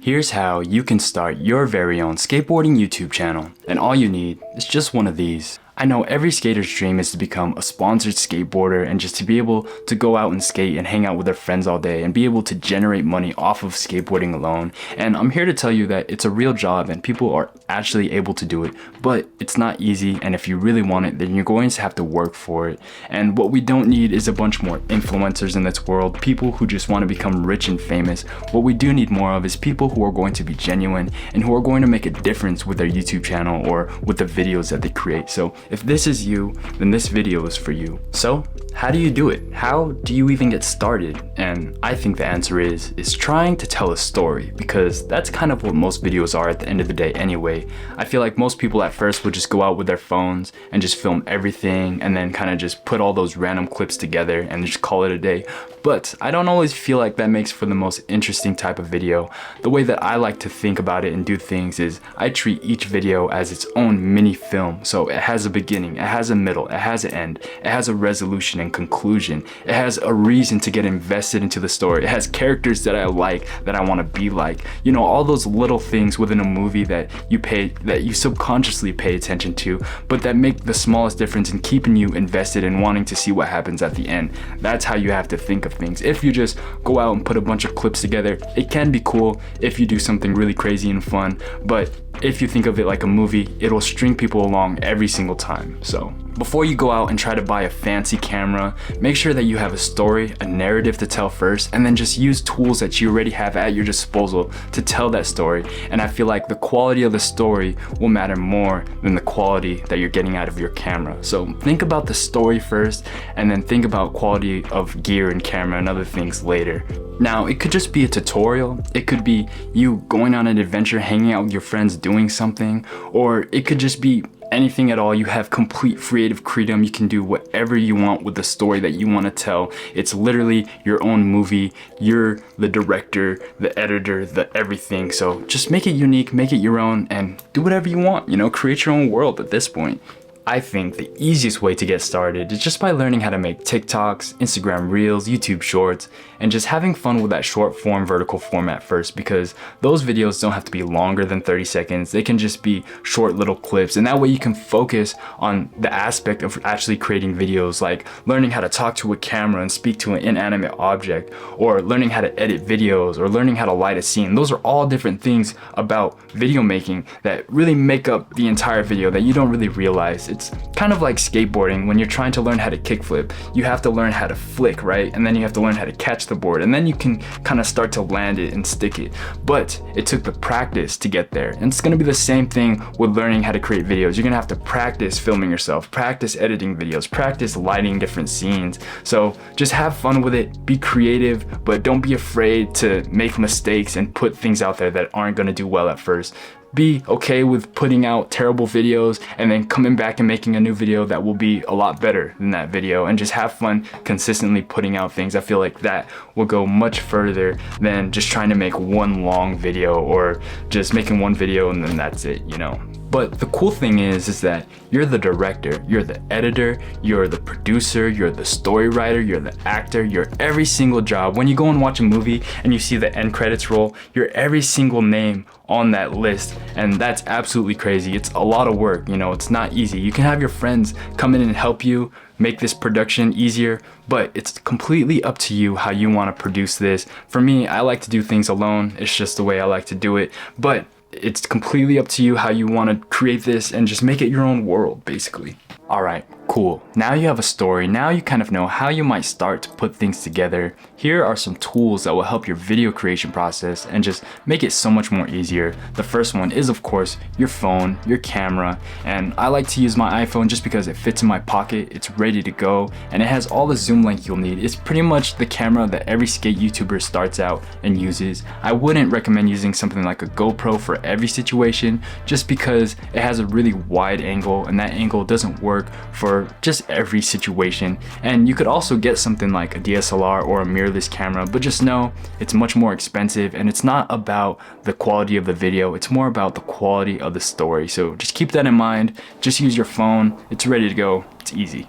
Here's how you can start your very own skateboarding YouTube channel, and all you need is just one of these. I know every skater's dream is to become a sponsored skateboarder and just to be able to go out and skate and hang out with their friends all day and be able to generate money off of skateboarding alone. And I'm here to tell you that it's a real job and people are actually able to do it, but it's not easy, and if you really want it, then you're going to have to work for it. And what we don't need is a bunch more influencers in this world, people who just want to become rich and famous. What we do need more of is people who are going to be genuine and who are going to make a difference with their YouTube channel or with the videos that they create. So if this is you, then this video is for you. So how do you do it? How do you even get started? And I think the answer is trying to tell a story, because that's kind of what most videos are at the end of the day anyway. I feel like most people at first would just go out with their phones and just film everything and then kind of just put all those random clips together and just call it a day. But I don't always feel like that makes for the most interesting type of video. The way that I like to think about it and do things is I treat each video as its own mini film. So it has a beginning, it has a middle, it has an end, it has a resolution and conclusion, it has a reason to get invested into the story, it has characters that I like, that I want to be like, you know, all those little things within a movie that you subconsciously pay attention to, but that make the smallest difference in keeping you invested and wanting to see what happens at the end. That's how you have to think of things. If you just go out and put a bunch of clips together, it can be cool if you do something really crazy and fun, but if you think of it like a movie, it'll string people along every single time. So before you go out and try to buy a fancy camera, make sure that you have a story, a narrative to tell first, and then just use tools that you already have at your disposal to tell that story. And I feel like the quality of the story will matter more than the quality that you're getting out of your camera. So think about the story first, and then think about quality of gear and camera and other things later. Now, it could just be a tutorial, it could be you going on an adventure, hanging out with your friends, doing something, or it could just be anything at all. You have complete creative freedom. You can do whatever you want with the story that you want to tell. It's literally your own movie. You're the director, the editor, the everything. So just make it unique, make it your own, and do whatever you want, you know, create your own world at this point. I think the easiest way to get started is just by learning how to make TikToks, Instagram Reels, YouTube Shorts, and just having fun with that short form vertical format first, because those videos don't have to be longer than 30 seconds. They can just be short little clips, and that way you can focus on the aspect of actually creating videos, like learning how to talk to a camera and speak to an inanimate object, or learning how to edit videos, or learning how to light a scene. Those are all different things about video making that really make up the entire video that you don't really realize. It's kind of like skateboarding. When you're trying to learn how to kickflip, you have to learn how to flick, right? And then you have to learn how to catch the board, and then you can kind of start to land it and stick it. But it took the practice to get there. And it's going to be the same thing with learning how to create videos. You're going to have to practice filming yourself, practice editing videos, practice lighting different scenes. So just have fun with it, be creative, but don't be afraid to make mistakes and put things out there that aren't going to do well at first. Be okay with putting out terrible videos and then coming back and making a new video that will be a lot better than that video, and just have fun consistently putting out things. I feel like that will go much further than just trying to make one long video or just making one video and then that's it, you know. But the cool thing is that you're the director, you're the editor, you're the producer, you're the story writer, you're the actor, you're every single job. When you go and watch a movie and you see the end credits roll, you're every single name on that list, and that's absolutely crazy. It's a lot of work, you know, it's not easy. You can have your friends come in and help you make this production easier, but it's completely up to you how you want to produce this. For me, I like to do things alone. It's just the way I like to do it, but it's completely up to you how you want to create this and just make it your own world, basically. All right, cool. Now you have a story. Now you kind of know how you might start to put things together. Here are some tools that will help your video creation process and just make it so much more easier. The first one is, of course, your phone, your camera. And I like to use my iPhone just because it fits in my pocket, it's ready to go, and it has all the zoom length you'll need. It's pretty much the camera that every skate YouTuber starts out and uses. I wouldn't recommend using something like a GoPro for every situation, just because it has a really wide angle, and that angle doesn't work for just every situation. And you could also get something like a DSLR or a mirrorless camera, but just know it's much more expensive, and it's not about the quality of the video, it's more about the quality of the story. So just keep that in mind. Just use your phone, it's ready to go, it's easy.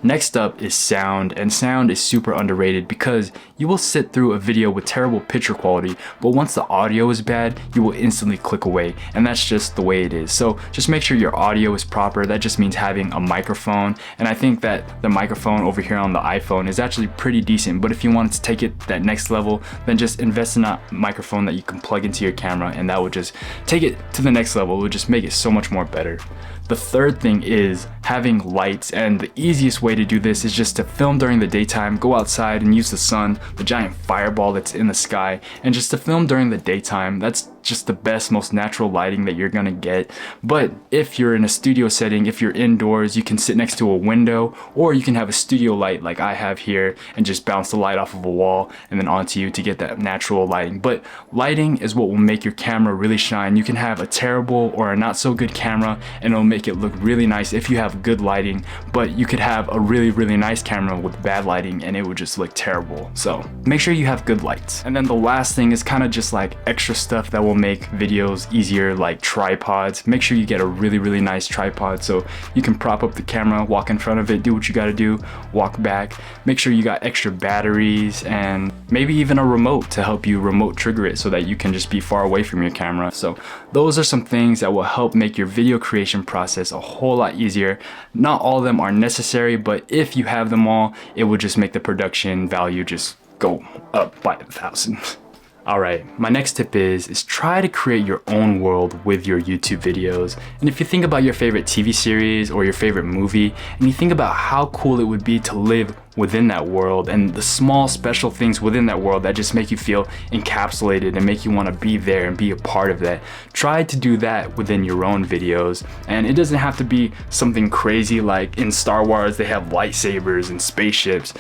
Next up is sound, and sound is super underrated because you will sit through a video with terrible picture quality, but once the audio is bad, you will instantly click away, and that's just the way it is. So just make sure your audio is proper. That just means having a microphone, and I think that the microphone over here on the iPhone is actually pretty decent, but if you wanted to take it that next level, then just invest in a microphone that you can plug into your camera, and that would just take it to the next level. It would just make it so much more better. The third thing is having lights, and the easiest way to do this is just to film during the daytime, go outside and use the sun, the giant fireball that's in the sky, and just to film during the daytime. That's just the best, most natural lighting that you're gonna get. But if you're in a studio setting, if you're indoors, you can sit next to a window, or you can have a studio light like I have here and just bounce the light off of a wall and then onto you to get that natural lighting. But lighting is what will make your camera really shine. You can have a terrible or a not so good camera and it'll make it look really nice if you have good lighting, but you could have a really nice camera with bad lighting and it would just look terrible. So make sure you have good lights. And then the last thing is kind of just like extra stuff that will make videos easier, like tripods. Make sure you get a really nice tripod so you can prop up the camera, walk in front of it, do what you gotta do, walk back. Make sure you got extra batteries and maybe even a remote to help you remote trigger it so that you can just be far away from your camera. So those are some things that will help make your video creation process a whole lot easier. Not all of them are necessary, but if you have them all, it will just make the production value just go up by 1,000. Alright, my next tip is try to create your own world with your YouTube videos. And if you think about your favorite TV series or your favorite movie, and you think about how cool it would be to live within that world and the small special things within that world that just make you feel encapsulated and make you want to be there and be a part of that, try to do that within your own videos. And it doesn't have to be something crazy like in Star Wars they have lightsabers and spaceships.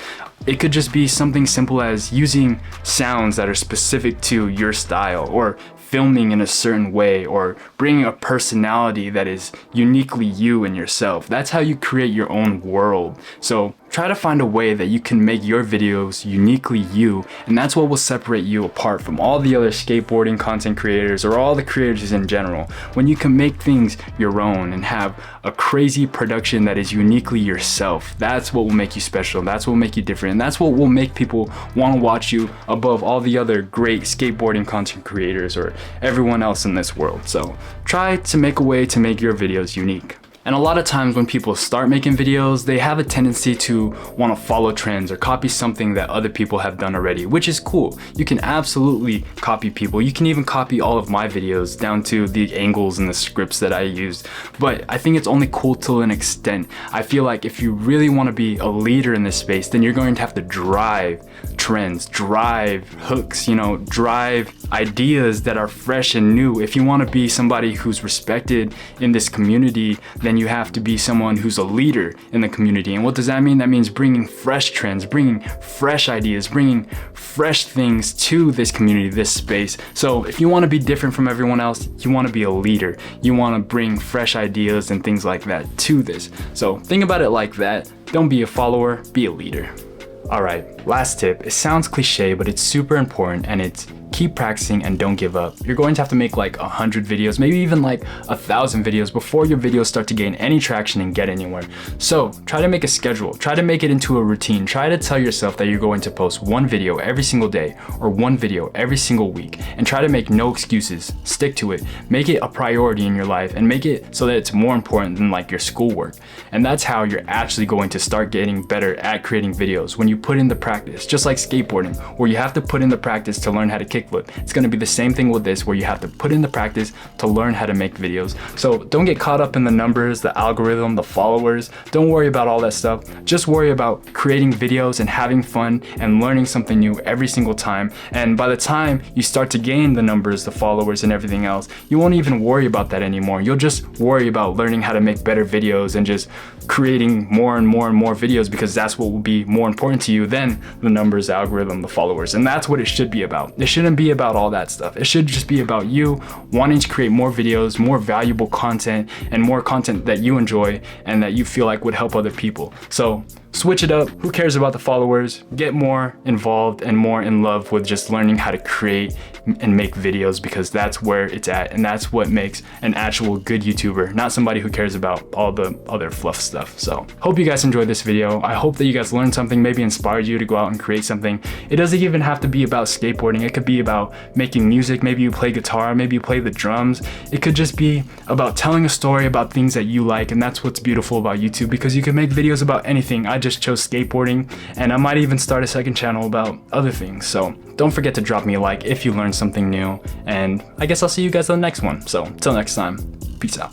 It could just be something simple as using sounds that are specific to your style, or filming in a certain way, or bringing a personality that is uniquely you and yourself. That's how you create your own world. So try to find a way that you can make your videos uniquely you, and that's what will separate you apart from all the other skateboarding content creators or all the creators in general. When you can make things your own and have a crazy production that is uniquely yourself, that's what will make you special, that's what will make you different, and that's what will make people want to watch you above all the other great skateboarding content creators or everyone else in this world. So try to make a way to make your videos unique. And a lot of times when people start making videos, they have a tendency to want to follow trends or copy something that other people have done already, which is cool. You can absolutely copy people. You can even copy all of my videos down to the angles and the scripts that I used. But I think it's only cool to an extent. I feel like if you really want to be a leader in this space, then you're going to have to drive trends, drive hooks, drive ideas that are fresh and new. If you want to be somebody who's respected in this community, then you have to be someone who's a leader in the community. And what does that mean? That means bringing fresh trends, bringing fresh ideas, bringing fresh things to this community, this space. So if you want to be different from everyone else, you want to be a leader. You want to bring fresh ideas and things like that to this. So think about it like that. Don't be a follower, be a leader. Alright, last tip. It sounds cliche, but it's super important, and it's keep practicing and don't give up. You're going to have to make like 100 videos, maybe even like 1,000 videos before your videos start to gain any traction and get anywhere. So try to make a schedule, try to make it into a routine. Try to tell yourself that you're going to post one video every single day or one video every single week, and try to make no excuses. Stick to it. Make it a priority in your life and make it so that it's more important than like your schoolwork. And that's how you're actually going to start getting better at creating videos, when you put in the practice, just like skateboarding, where you have to put in the practice to learn how to kickflip. It's going to be the same thing with this, where you have to put in the practice to learn how to make videos. So don't get caught up in the numbers, the algorithm, the followers. Don't worry about all that stuff. Just worry about creating videos and having fun and learning something new every single time. And by the time you start to gain the numbers, the followers, and everything else, you won't even worry about that anymore. You'll just worry about learning how to make better videos and just creating more and more and more videos, because that's what will be more important to you than the numbers, the algorithm, the followers. And that's what it should be about. It shouldn't be about all that stuff. It should just be about you wanting to create more videos, more valuable content, and more content that you enjoy and that you feel like would help other people. So switch it up. Who cares about the followers? Get more involved and more in love with just learning how to create and make videos, because that's where it's at, and that's what makes an actual good YouTuber, not somebody who cares about all the other fluff stuff. So hope you guys enjoyed this video. I hope that you guys learned something, maybe inspired you to go out and create something. It doesn't even have to be about skateboarding. It could be about making music. Maybe you play guitar, maybe you play the drums. It could just be about telling a story about things that you like, and that's what's beautiful about YouTube, because you can make videos about anything. I just chose skateboarding, and I might even start a second channel about other things. So don't forget to drop me a like if you learned something new, and I guess I'll see you guys on the next one. So till next time, peace out.